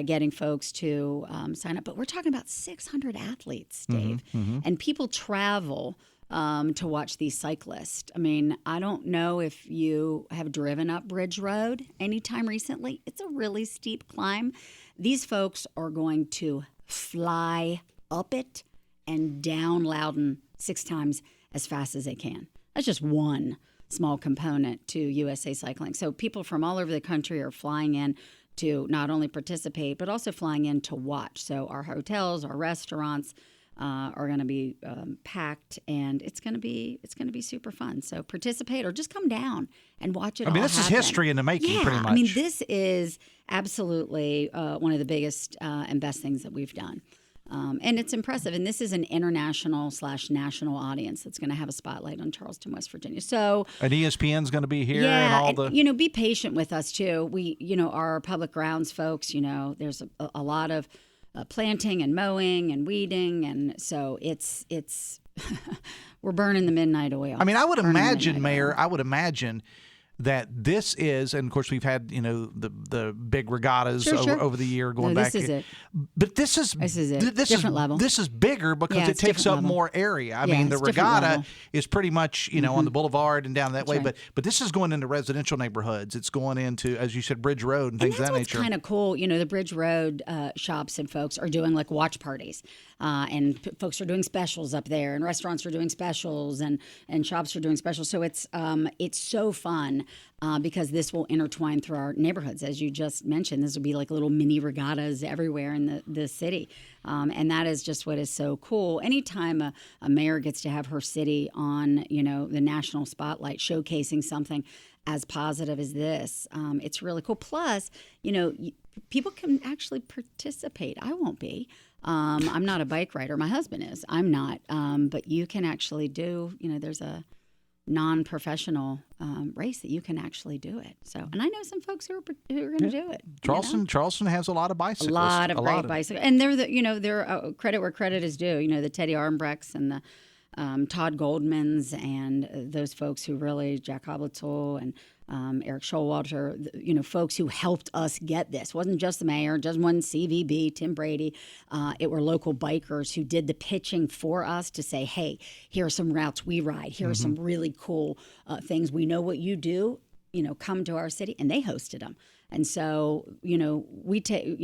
S16: getting folks to sign up. But we're talking about 600 athletes, Dave, and people travel to watch these cyclists. I mean, I don't know if you have driven up Bridge Road anytime recently. It's a really steep climb. These folks are going to fly up it and down Loudon 6 times as fast as they can. That's just one small component to USA Cycling. So people from all over the country are flying in to not only participate, but also flying in to watch. So our hotels, our restaurants, are going to be packed, and it's going to be super fun. So participate or just come down and watch it.
S5: This is history in the making, pretty much.
S16: I mean, this is absolutely one of the biggest and best things that we've done. And it's impressive. And this is an international/national audience that's going to have a spotlight on Charleston, West Virginia. So,
S5: and ESPN's going to be here,
S16: yeah,
S5: and all the
S16: be patient with us too. We, our public grounds folks, there's a lot of planting and mowing and weeding, and so it's we're burning the midnight oil.
S5: I mean, I would imagine, Mayor, that this is, and of course we've had the big regattas over the year going back.
S16: This is it.
S5: But this is
S16: it. Different level.
S5: This is bigger because it takes up more area. I mean, the regatta is pretty much on the boulevard and down that way.
S16: Right.
S5: But this is going into residential neighborhoods. It's going into, as you said, Bridge Road and things of that nature.
S16: That's kind of cool. The Bridge Road shops and folks are doing like watch parties, and folks are doing specials up there, and restaurants are doing specials, and shops are doing specials. So it's so fun. Because this will intertwine through our neighborhoods. As you just mentioned, this will be like little mini regattas everywhere in the city. And that is just what is so cool. Anytime a mayor gets to have her city on, the national spotlight, showcasing something as positive as this, it's really cool. Plus, people can actually participate. I won't be. I'm not a bike rider. My husband is. I'm not. But you can actually do, there's a non-professional race that you can actually do it. So, and I know some folks who are going to do it.
S5: Charleston has a lot of bicyclists.
S16: A lot of great bicyclists, and they're they're credit where credit is due. The Teddy Armbrechts and the Todd Goldmans and those folks who really, Jack Hoblitzel and Eric Showalter, folks who helped us get this. It wasn't just the mayor, just wasn't CVB, Tim Brady. It were local bikers who did the pitching for us to say, hey, here are some routes we ride. Here are some really cool things. We know what you do. Come to our city. And they hosted them. And so, we take,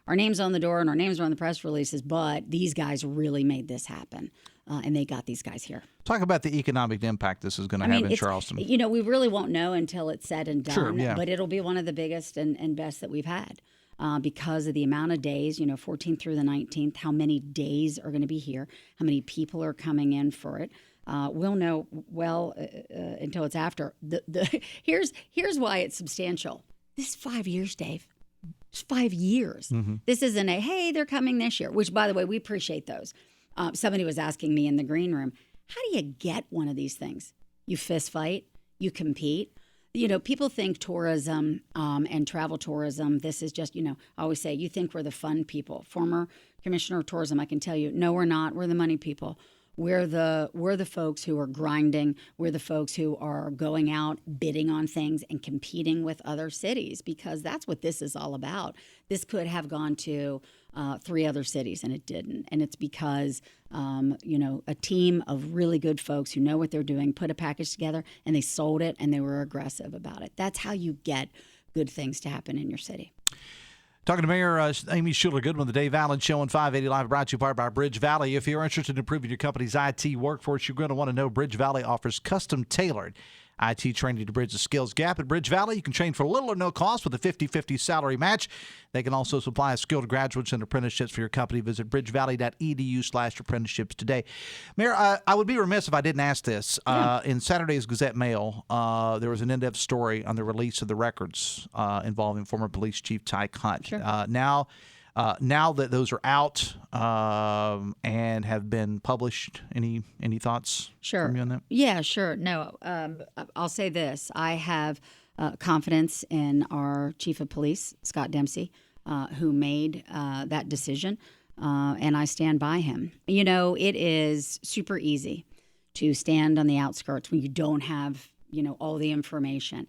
S16: our name's on the door and our names are on the press releases, but these guys really made this happen. And they got these guys here.
S5: Talk about the economic impact this is going to have in Charleston.
S16: We really won't know until it's said and done.
S5: Sure, yeah.
S16: But it'll be one of the biggest and best that we've had because of the amount of days, 14th through the 19th, how many days are going to be here, how many people are coming in for it. We'll know until it's after. Here's why it's substantial. This is 5 years, Dave. It's 5 years. This isn't hey, they're coming this year, which, by the way, we appreciate those. Somebody was asking me in the green room, how do you get one of these things? You fist fight, you compete. People think tourism and travel tourism, this is just, I always say, you think we're the fun people. Former commissioner of tourism, I can tell you, no, we're not. We're the money people. We're the folks who are grinding. We're the folks who are going out, bidding on things and competing with other cities because that's what this is all about. This could have gone to 3 other cities and it didn't. And it's because, a team of really good folks who know what they're doing put a package together and they sold it and they were aggressive about it. That's how you get good things to happen in your city.
S5: Talking to Mayor Amy Shuler-Goodwin, the Dave Allen Show on 580 Live, brought to you by Bridge Valley. If you're interested in improving your company's IT workforce, you're going to want to know Bridge Valley offers custom-tailored IT training to bridge the skills gap. At Bridge Valley, you can train for little or no cost with a 50-50 salary match. They can also supply skilled graduates and apprenticeships for your company. Visit bridgevalley.edu/apprenticeships today. Mayor, I would be remiss if I didn't ask this. In Saturday's Gazette Mail, there was an in-depth story on the release of the records involving former police chief Ty Hunt.
S16: Sure.
S5: Now, Now that those are out and have been published, any thoughts from you on that?
S16: Yeah, sure. No, I'll say this. I have confidence in our chief of police, Scott Dempsey, who made that decision, and I stand by him. You know, it is super easy to stand on the outskirts when you don't have, all the information,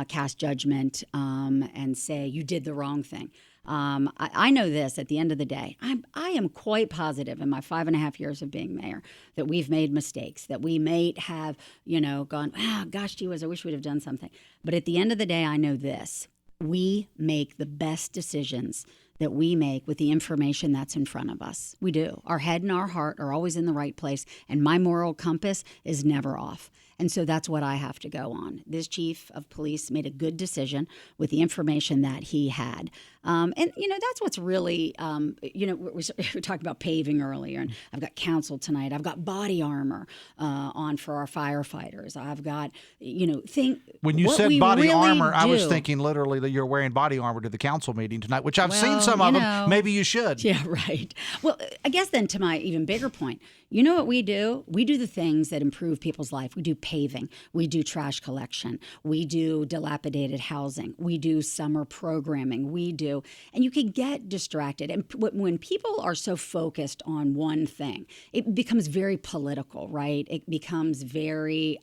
S16: cast judgment, and say you did the wrong thing. I know this at the end of the day. I am quite positive in my 5.5 years of being mayor that we've made mistakes, that we may have, gone, gosh, gee whiz, I wish we'd have done something. But at the end of the day, I know this. We make the best decisions that we make with the information that's in front of us. We do. Our head and our heart are always in the right place, and my moral compass is never off. And so that's what I have to go on. This chief of police made a good decision with the information that he had. And, that's what's really, we were talking about paving earlier, and I've got council tonight. I've got body armor on for our firefighters. I've got,
S5: When you said body armor, I was thinking literally that you're wearing body armor to the council meeting tonight, which I've seen some of them. Maybe you should.
S16: Yeah, right. Well, I guess then to my even bigger point, you know what we do? We do the things that improve people's life. We do paving. We do trash collection. We do dilapidated housing. We do summer programming. And you can get distracted. And when people are so focused on one thing, it becomes very political, right? It becomes very,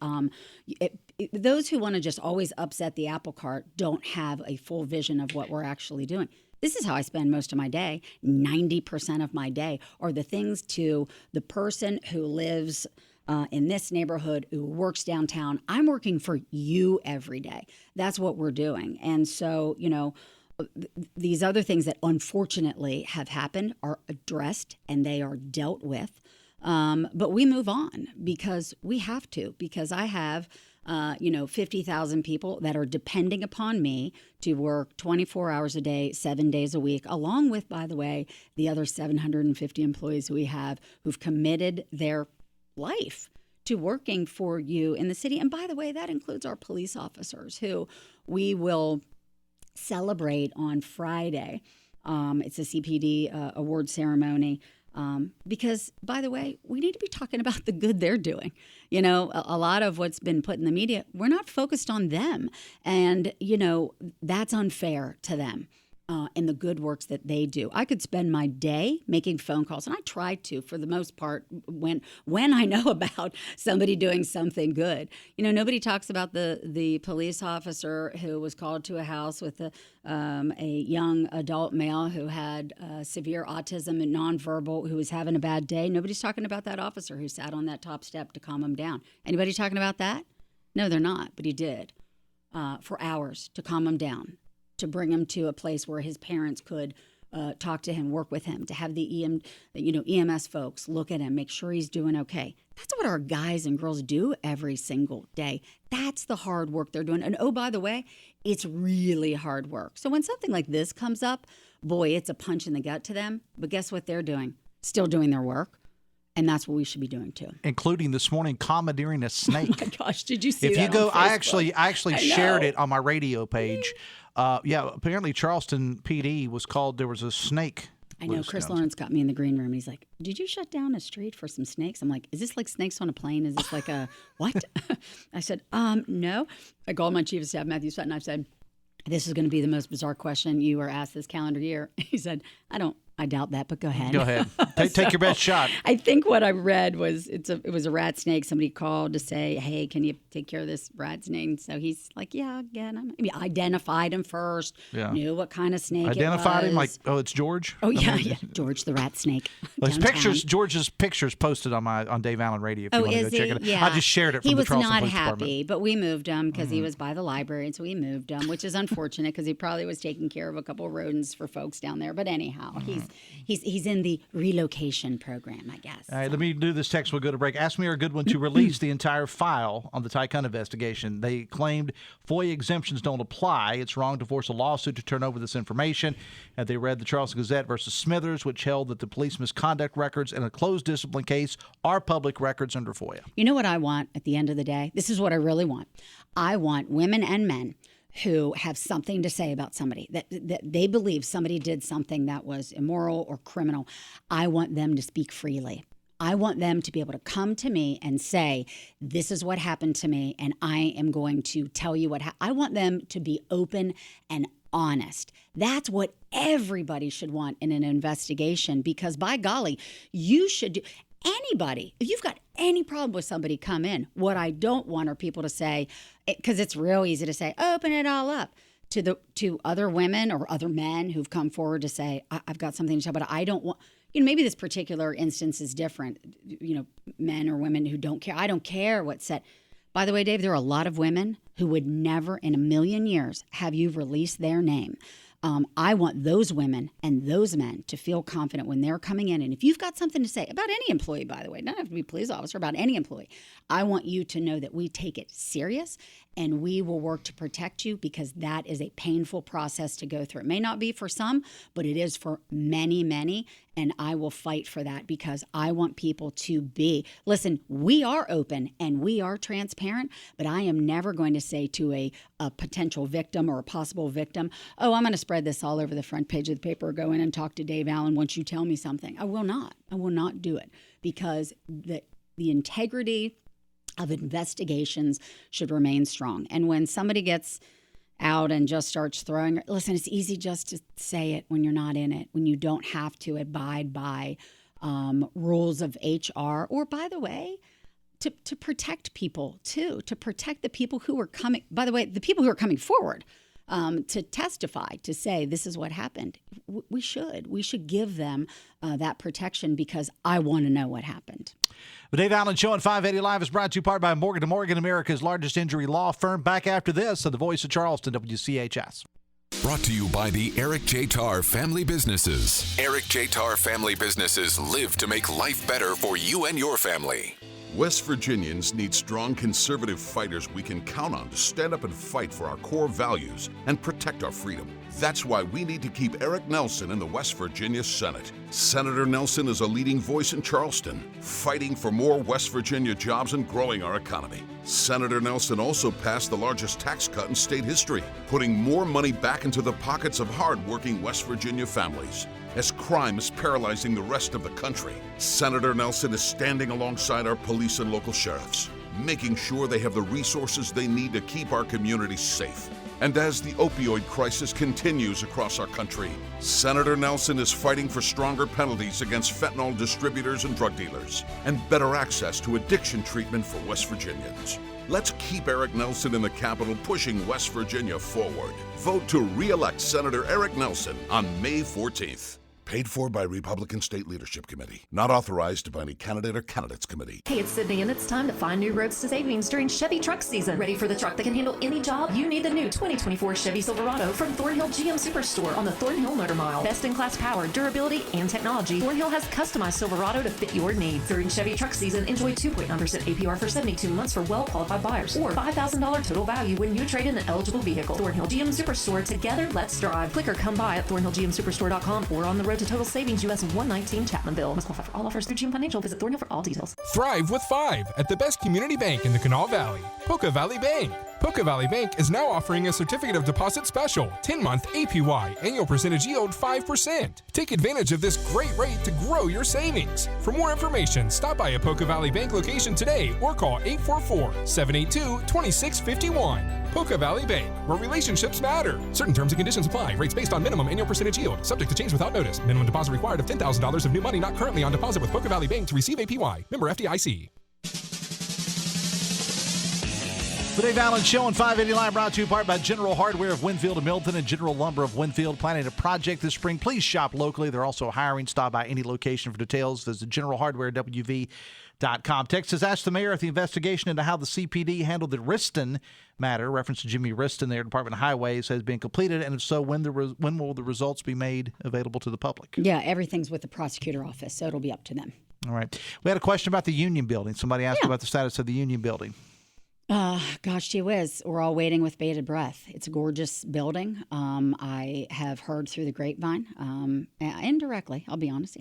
S16: those who want to just always upset the apple cart don't have a full vision of what we're actually doing. This is how I spend most of my day. 90% of my day are the things to the person who lives in this neighborhood, who works downtown. I'm working for you every day. That's what we're doing. And so, these other things that unfortunately have happened are addressed and they are dealt with. But we move on because we have to, because I have 50,000 people that are depending upon me to work 24 hours a day, 7 days a week, along with, by the way, the other 750 employees we have who've committed their life to working for you in the city. And by the way, that includes our police officers who we will celebrate on Friday. It's a CPD award ceremony. Because, by the way, we need to be talking about the good they're doing. A lot of what's been put in the media, we're not focused on them. And, that's unfair to them. And the good works that they do. I could spend my day making phone calls, and I try to, for the most part, when I know about somebody doing something good. Nobody talks about the police officer who was called to a house with a young adult male who had severe autism and nonverbal, who was having a bad day. Nobody's talking about that officer who sat on that top step to calm him down. Anybody talking about that? No, they're not, but he did for hours to calm him down, to bring him to a place where his parents could talk to him, work with him, to have the EMS folks look at him, make sure he's doing okay. That's what our guys and girls do every single day. That's the hard work they're doing. And oh, by the way, it's really hard work. So when something like this comes up, boy, it's a punch in the gut to them. But guess what they're doing? Still doing their work. And that's what we should be doing too.
S5: Including this morning commandeering a snake.
S16: Oh my gosh, did you see
S5: that?
S16: If you go,
S5: I actually shared it on my radio page. Apparently Charleston PD was called. There was a snake.
S16: I know. Chris Lawrence got me in the green room. He's like, "Did you shut down a street for some snakes?" I'm like, "Is this like snakes on a plane? Is this like a what?" I said, "No." I called my chief of staff, Matthew Sutton. I said, "This is going to be the most bizarre question you were asked this calendar year." He said, I doubt that, but go ahead.
S5: Go ahead. Take your best shot.
S16: I think what I read was it was a rat snake. Somebody called to say, "Hey, can you take care of this rat snake?" So he's like, "Yeah, again." Identified him first. Yeah. Knew what kind of snake
S5: identified
S16: it was.
S5: him like, oh, it's George.
S16: Oh yeah, George the rat snake.
S5: Well, George's pictures posted on Dave Allen Radio. If you want to go check it out.
S16: Yeah.
S5: I just shared it from the Charleston Police Department.
S16: He was not happy, but we moved him because he was by the library, and so we moved him, which is unfortunate because he probably was taking care of a couple of rodents for folks down there. But anyhow, he's in the relocation program, I guess.
S5: All right, let me do this text. We'll go to break. Ask Vera-Goodwin to release the entire file on the Tycon investigation. They claimed FOIA exemptions don't apply. It's wrong to force a lawsuit to turn over this information. And they read the Charleston Gazette versus Smithers, which held that the police misconduct records in a closed discipline case are public records under FOIA.
S16: You know what I want at the end of the day? This is what I really want. I want women and men who have something to say about somebody, that they believe somebody did something that was immoral or criminal, I want them to speak freely. I want them to be able to come to me and say, this is what happened to me, and I am going to tell you what happened. I want them to be open and honest. That's what everybody should want in an investigation, because by golly, you should do. Anybody, if you've got any problem with somebody, come in. What I don't want are people to say, because it's real easy to say, open it all up to other women or other men who've come forward to say, I've got something to tell, but I don't want, maybe this particular instance is different, men or women who don't care. I don't care what's said. By the way, Dave, there are a lot of women who would never in a million years have you release their name. I want those women and those men to feel confident when they're coming in. And if you've got something to say about any employee, by the way, not have to be a police officer, about any employee, I want you to know that we take it serious and we will work to protect you, because that is a painful process to go through. It may not be for some, but it is for many, many. And I will fight for that, because I want people to be, listen, we are open and we are transparent, but I am never going to say to a potential victim or a possible victim, oh, I'm going to spread this all over the front page of the paper, or go in and talk to Dave Allen once you tell me something. I will not. I will not do it, because the integrity of investigations should remain strong. And when somebody gets out and just starts throwing, listen, it's easy just to say it when you're not in it, when you don't have to abide by rules of HR, or, by the way, to protect people too, to protect the people who are coming, by the way, the people who are coming forward to testify, to say this is what happened. We should give them that protection, because I want to know what happened.
S5: The Dave Allen Show on 580 Live is brought to you part by Morgan & Morgan, America's largest injury law firm. Back after this on the Voice of Charleston, WCHS.
S2: Brought to you by the Eric J. Tarr Family Businesses. Eric J. Tarr Family Businesses live to make life better for you and your family.
S7: West Virginians need strong conservative fighters we can count on to stand up and fight for our core values and protect our freedom. That's why we need to keep Eric Nelson in the West Virginia Senate. Senator Nelson is a leading voice in Charleston, fighting for more West Virginia jobs and growing our economy. Senator Nelson also passed the largest tax cut in state history, putting more money back into the pockets of hard-working West Virginia families. As crime is paralyzing the rest of the country, Senator Nelson is standing alongside our police and local sheriffs, making sure they have the resources they need to keep our communities safe. And as the opioid crisis continues across our country, Senator Nelson is fighting for stronger penalties against fentanyl distributors and drug dealers, and better access to addiction treatment for West Virginians. Let's keep Eric Nelson in the Capitol, pushing West Virginia forward. Vote to re-elect Senator Eric Nelson on May 14th. Paid for by Republican State Leadership Committee. Not authorized by any candidate or candidates committee.
S9: Hey, it's Sydney, and it's time to find new roads to savings during Chevy truck season. Ready for the truck that can handle any job? You need the new 2024 Chevy Silverado from Thornhill GM Superstore on the Thornhill Motor Mile. Best-in-class power, durability, and technology. Thornhill has customized Silverado to fit your needs. During Chevy truck season, enjoy 2.9% APR for 72 months for well-qualified buyers, or $5,000 total value when you trade in an eligible vehicle. Thornhill GM Superstore. Together, let's drive. Click or come by at thornhillgmsuperstore.com or on the road to Total Savings US 119 Chapmanville. Must qualify for all offers through GM Financial. Visit Thornhill for all details.
S17: Thrive with 5 at the best community bank in the Kanawha Valley, Poca Valley Bank. Poca Valley Bank is now offering a certificate of deposit special, 10-month APY, annual percentage yield 5%. Take advantage of this great rate to grow your savings. For more information, stop by a Poca Valley Bank location today or call 844-782-2651. Poca Valley Bank, where relationships matter. Certain terms and conditions apply. Rates based on minimum annual percentage yield. Subject to change without notice. Minimum deposit required of $10,000 of new money not currently on deposit with Poca Valley Bank to receive APY. Member FDIC.
S5: The Dave Allen Show on 580 Live, brought to you in part by General Hardware of Winfield and Milton and General Lumber of Winfield. Planning a project this spring? Please shop locally. They're also hiring. Stop by any location for details. Visit generalhardwarewv.com. Text has asked the mayor if the investigation into how the CPD handled the Riston matter, reference to Jimmy Riston there, Department of Highways, has been completed, and if so, when will the results be made available to the public?
S16: Yeah, everything's with the prosecutor office, so it'll be up to them.
S5: All right. We had a question about the Union Building. Somebody asked about the status of the Union Building.
S16: Gosh, gee whiz. We're all waiting with bated breath. It's a gorgeous building. I have heard through the grapevine, indirectly, I'll be honest,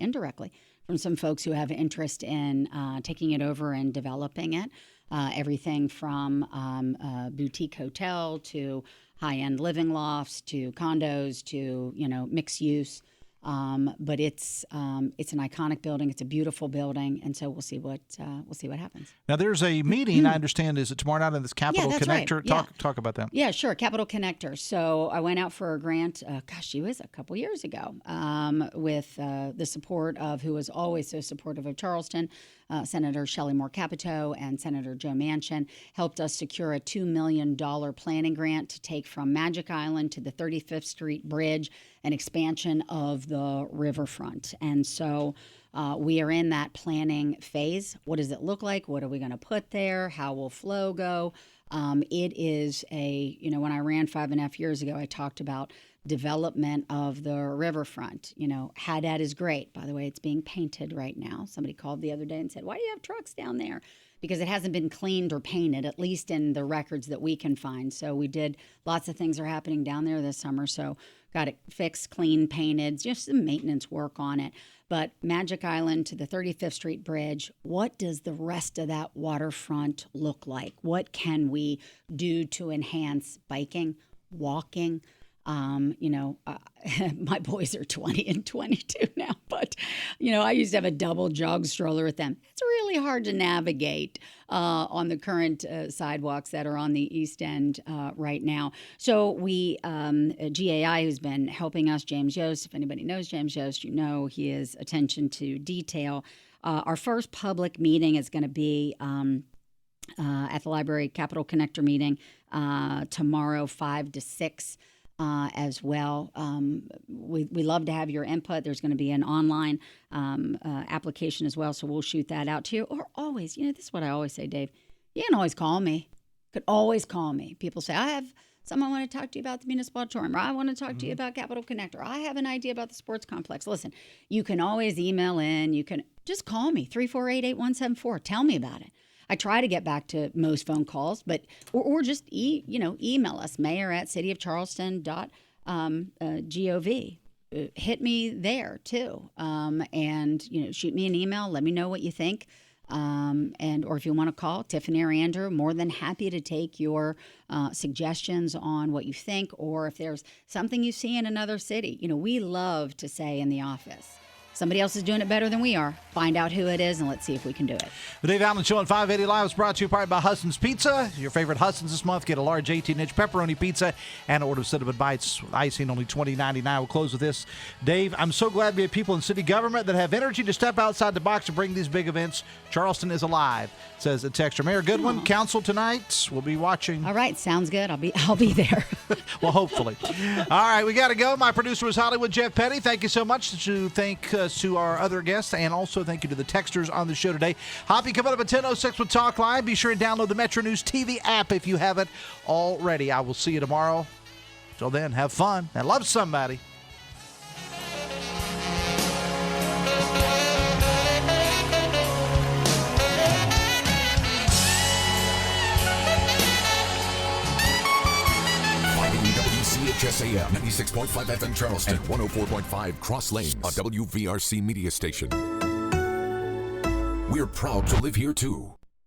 S16: from some folks who have interest in taking it over and developing it. Everything from a boutique hotel to high-end living lofts to condos to, mixed use. But it's an iconic building. It's a beautiful building, and so we'll see what happens.
S5: Now, there's a meeting. I understand. Is it tomorrow night on this Capital Connector?
S16: Right.
S5: Talk about that.
S16: Yeah, sure. Capital Connector. So I went out for a grant. It was a couple years ago, with the support of who was always so supportive of Charleston. Senator Shelley Moore Capito and Senator Joe Manchin helped us secure a $2 million planning grant to take from Magic Island to the 35th Street Bridge, an expansion of the riverfront. And so we are in that planning phase. What does it look like? What are we going to put there? How will flow go? It is when I ran 5.5 years ago, I talked about development of the riverfront. Haddad is great. By the way, it's being painted right now. Somebody called the other day and said, why do you have trucks down there? Because it hasn't been cleaned or painted, at least in the records that we can find. So we did, lots of things are happening down there this summer. So got it fixed, clean, painted, just some maintenance work on it. But Magic Island to the 35th Street Bridge, what does the rest of that waterfront look like? What can we do to enhance biking, walking? My boys are 20 and 22 now, but, I used to have a double jog stroller with them. It's really hard to navigate on the current sidewalks that are on the East End right now. So we, GAI, who's been helping us, James Yost, if anybody knows James Yost, he is attention to detail. Our first public meeting is going to be at the library, Capital Connector meeting tomorrow, 5 to 6. As well. We love to have your input. There's going to be an online application as well, so we'll shoot that out to you. Or always, this is what I always say, Dave, you can always call me. Could always call me. People say, I have someone want to talk to you about the municipal auditorium, or I want to talk to you about Capital Connector. I have an idea about the sports complex. Listen, you can always email in. You can just call me, 348-8174. Tell me about it. I try to get back to most phone calls, but or just email us, mayor@cityofcharleston.gov. Hit me there too, and shoot me an email. Let me know what you think, or if you want to call Tiffany or Andrew, more than happy to take your suggestions on what you think, or if there's something you see in another city. We love to say in the office, somebody else is doing it better than we are. Find out who it is, and let's see if we can do it.
S5: The Dave Allen Show on 580 Live is brought to you by Hudson's Pizza. Your favorite Hudson's this month. Get a large 18-inch pepperoni pizza and order cinnamon bites with icing, only $20.99. We'll close with this. Dave, I'm so glad we have people in city government that have energy to step outside the box and bring these big events. Charleston is alive, says a texter. Mayor Goodwin, council tonight. We'll be watching.
S16: All right, sounds good. I'll be there.
S5: Well, hopefully. All right, we got to go. My producer was Hollywood Jeff Petty. Thank you so much. Thank to our other guests, and also thank you to the texters on the show today. Hoppy coming up at 10:06 with Talk Live. Be sure and download the Metro News TV app if you haven't already. I will see you tomorrow. Till then, have fun and love somebody.
S2: WCHS AM 96.5 FM Charleston and 104.5 Cross Lanes, a WVRC media station. We're proud to live here too.